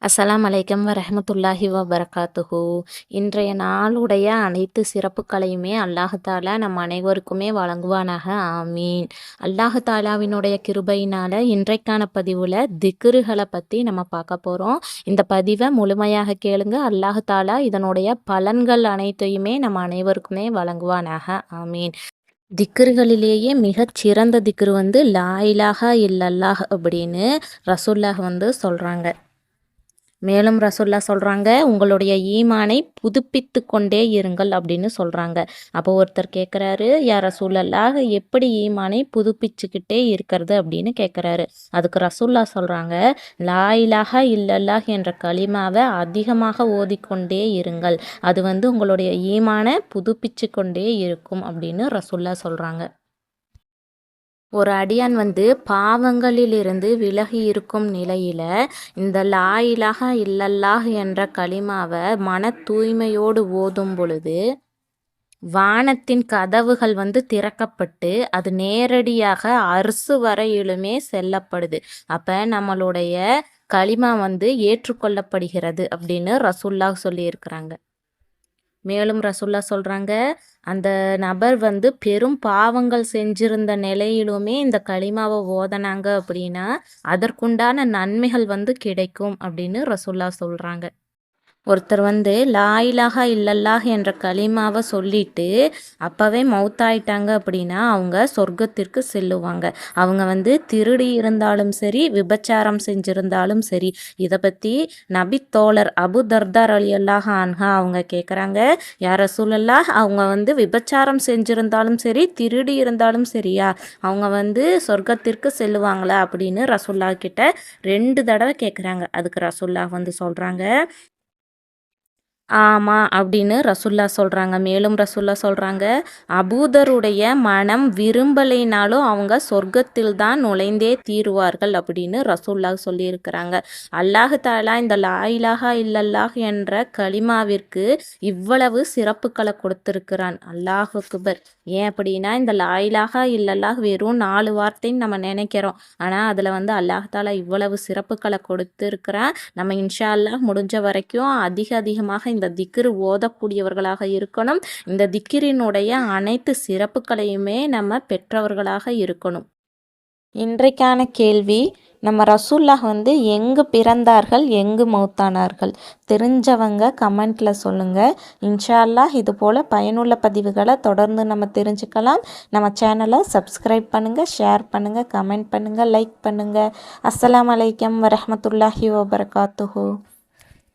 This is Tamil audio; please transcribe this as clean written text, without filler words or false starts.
அஸ்ஸலாமு அலைக்கும் வரஹ்மத்துல்லாஹி வபரகாத்துஹு. இன்றைய நாளுடைய அனைத்து சிறப்புகளையுமே அல்லாஹு தாலா நம் அனைவருக்குமே வழங்குவானாக, ஆமீன். அல்லாஹு தாலாவினுடைய கிருபையினால் இன்றைக்கான பதிவில் திக்ருகளை பற்றி நம்ம பார்க்க போகிறோம். இந்த பதிவை முழுமையாக கேளுங்க. அல்லாஹு தாலா இதனுடைய பலன்கள் அனைத்தையுமே நம்ம அனைவருக்குமே வழங்குவானாக, ஆமீன். திக்ருகளிலேயே மிகச் சிறந்த திக்ரு லா இலாஹா இல்லல்லாஹ் அப்படின்னு ரசூலுல்லாஹ் சொல்கிறாங்க. மேலும் ரசூல்லா சொல்கிறாங்க, உங்களுடைய ஈமானை புதுப்பித்து கொண்டே இருங்கள் அப்படின்னு சொல்கிறாங்க. அப்போ ஒருத்தர் கேட்குறாரு, யா ரசூலல்லாஹ் எப்படி ஈமானை புதுப்பிச்சுக்கிட்டே இருக்கிறது அப்படின்னு கேட்குறாரு. அதுக்கு ரசூல்லா சொல்கிறாங்க, லா இலாஹா இல்லல்லாஹ் என்ற கலிமாவை அதிகமாக ஓதிக்கொண்டே இருங்கள். அது உங்களுடைய ஈமானை புதுப்பிச்சு கொண்டே இருக்கும் அப்படின்னு ரசூல்லா சொல்கிறாங்க. ஒரு அடியான் பாவங்களிலிருந்து விலகி இருக்கும் நிலையில் இந்த லா இலாஹா இல்லல்லாஹ் என்ற கலிமாவை மன தூய்மையோடு ஓதும் பொழுது வானத்தின் கதவுகள் திறக்கப்பட்டு அது நேரடியாக அர்சு வரையிலுமே செல்லப்படுது. அப்போ நம்மளுடைய கலிமா ஏற்றுக்கொள்ளப்படுகிறது அப்படின்னு ரசூலுல்லாஹ் சொல்லியிருக்கிறாங்க. மேலும் ரசூல்லா சொல்கிறாங்க, அந்த நபர் பெரும் பாவங்கள் செஞ்சிருந்த நிலையிலுமே இந்த கலிமாவை ஓதனாங்க அப்படின்னா அதற்குண்டான நன்மைகள் கிடைக்கும் அப்படின்னு ரசூல்லா சொல்கிறாங்க. ஒருத்தர் லா இலாஹா இல்லல்லாஹ் என்ற கலிமாவை சொல்லிட்டு அப்போவே மௌத்தாயிட்டாங்க அப்படின்னா அவங்க சொர்க்கத்திற்கு செல்லுவாங்க. அவங்க திருடி இருந்தாலும் சரி, விபச்சாரம் செஞ்சிருந்தாலும் சரி. இதை பற்றி நபி தோழர் அபு தர்தா ரலியல்லாஹு அன்ஹா அவங்க கேட்குறாங்க, யா ரசூலல்லாஹ் அவங்க விபச்சாரம் செஞ்சிருந்தாலும் சரி, திருடி இருந்தாலும் சரியா, அவங்க சொர்க்கத்திற்கு செல்லுவாங்களா அப்படின்னு ரசூல்லா கிட்ட 2 தடவை கேட்குறாங்க. அதுக்கு ரசூல்லா சொல்கிறாங்க, ஆமாம் அப்படின்னு ரசூல்லா சொல்கிறாங்க. மேலும் ரசூல்லா சொல்கிறாங்க, அபூதருடைய மனம் விரும்பலைனாலும் அவங்க சொர்க்கத்தில் தான் நுழைந்தே தீருவார்கள் அப்படின்னு ரசூல்லா சொல்லியிருக்கிறாங்க. அல்லாஹு தாலா இந்த லா இலாஹா இல்லல்லாஹ் என்ற கலிமாவிற்கு இவ்வளவு சிறப்புகளை கொடுத்துருக்கிறான். அல்லாஹ் அக்பர். ஏன் அப்படின்னா இந்த லா இலாஹா இல்லல்லாஹ் வெறும் 4 வார்த்தைன்னு நம்ம நினைக்கிறோம். ஆனால் அதில் அல்லாஹ் தாலா இவ்வளவு சிறப்புகளை கொடுத்துருக்கிறான். நம்ம இன்ஷா அல்லாஹ் முடிஞ்ச வரைக்கும் அதிகமாக இந்த திக்ரு ஓதக்கூடியவர்களாக இருக்கணும். இந்த திக்ரினுடைய அனைத்து சிறப்புகளையுமே நம்ம பெற்றவர்களாக இருக்கணும். இன்றைக்கான கேள்வி, நம்ம ரசூலுல்லாஹ் எங்கு பிறந்தார்கள், எங்கு மௌத்தானார்கள்? தெரிஞ்சவங்க கமெண்ட்டில் சொல்லுங்கள். இன்ஷா அல்லாஹ் இது போல் பயனுள்ள பதிவுகளை தொடர்ந்து நம்ம தெரிஞ்சுக்கலாம். நம்ம சேனலை சப்ஸ்கிரைப் பண்ணுங்கள், ஷேர் பண்ணுங்கள், கமெண்ட் பண்ணுங்கள், லைக் பண்ணுங்கள். அஸ்ஸலாமு அலைக்கும் வரஹ்மத்துல்லாஹி வபரகாத்துஹு.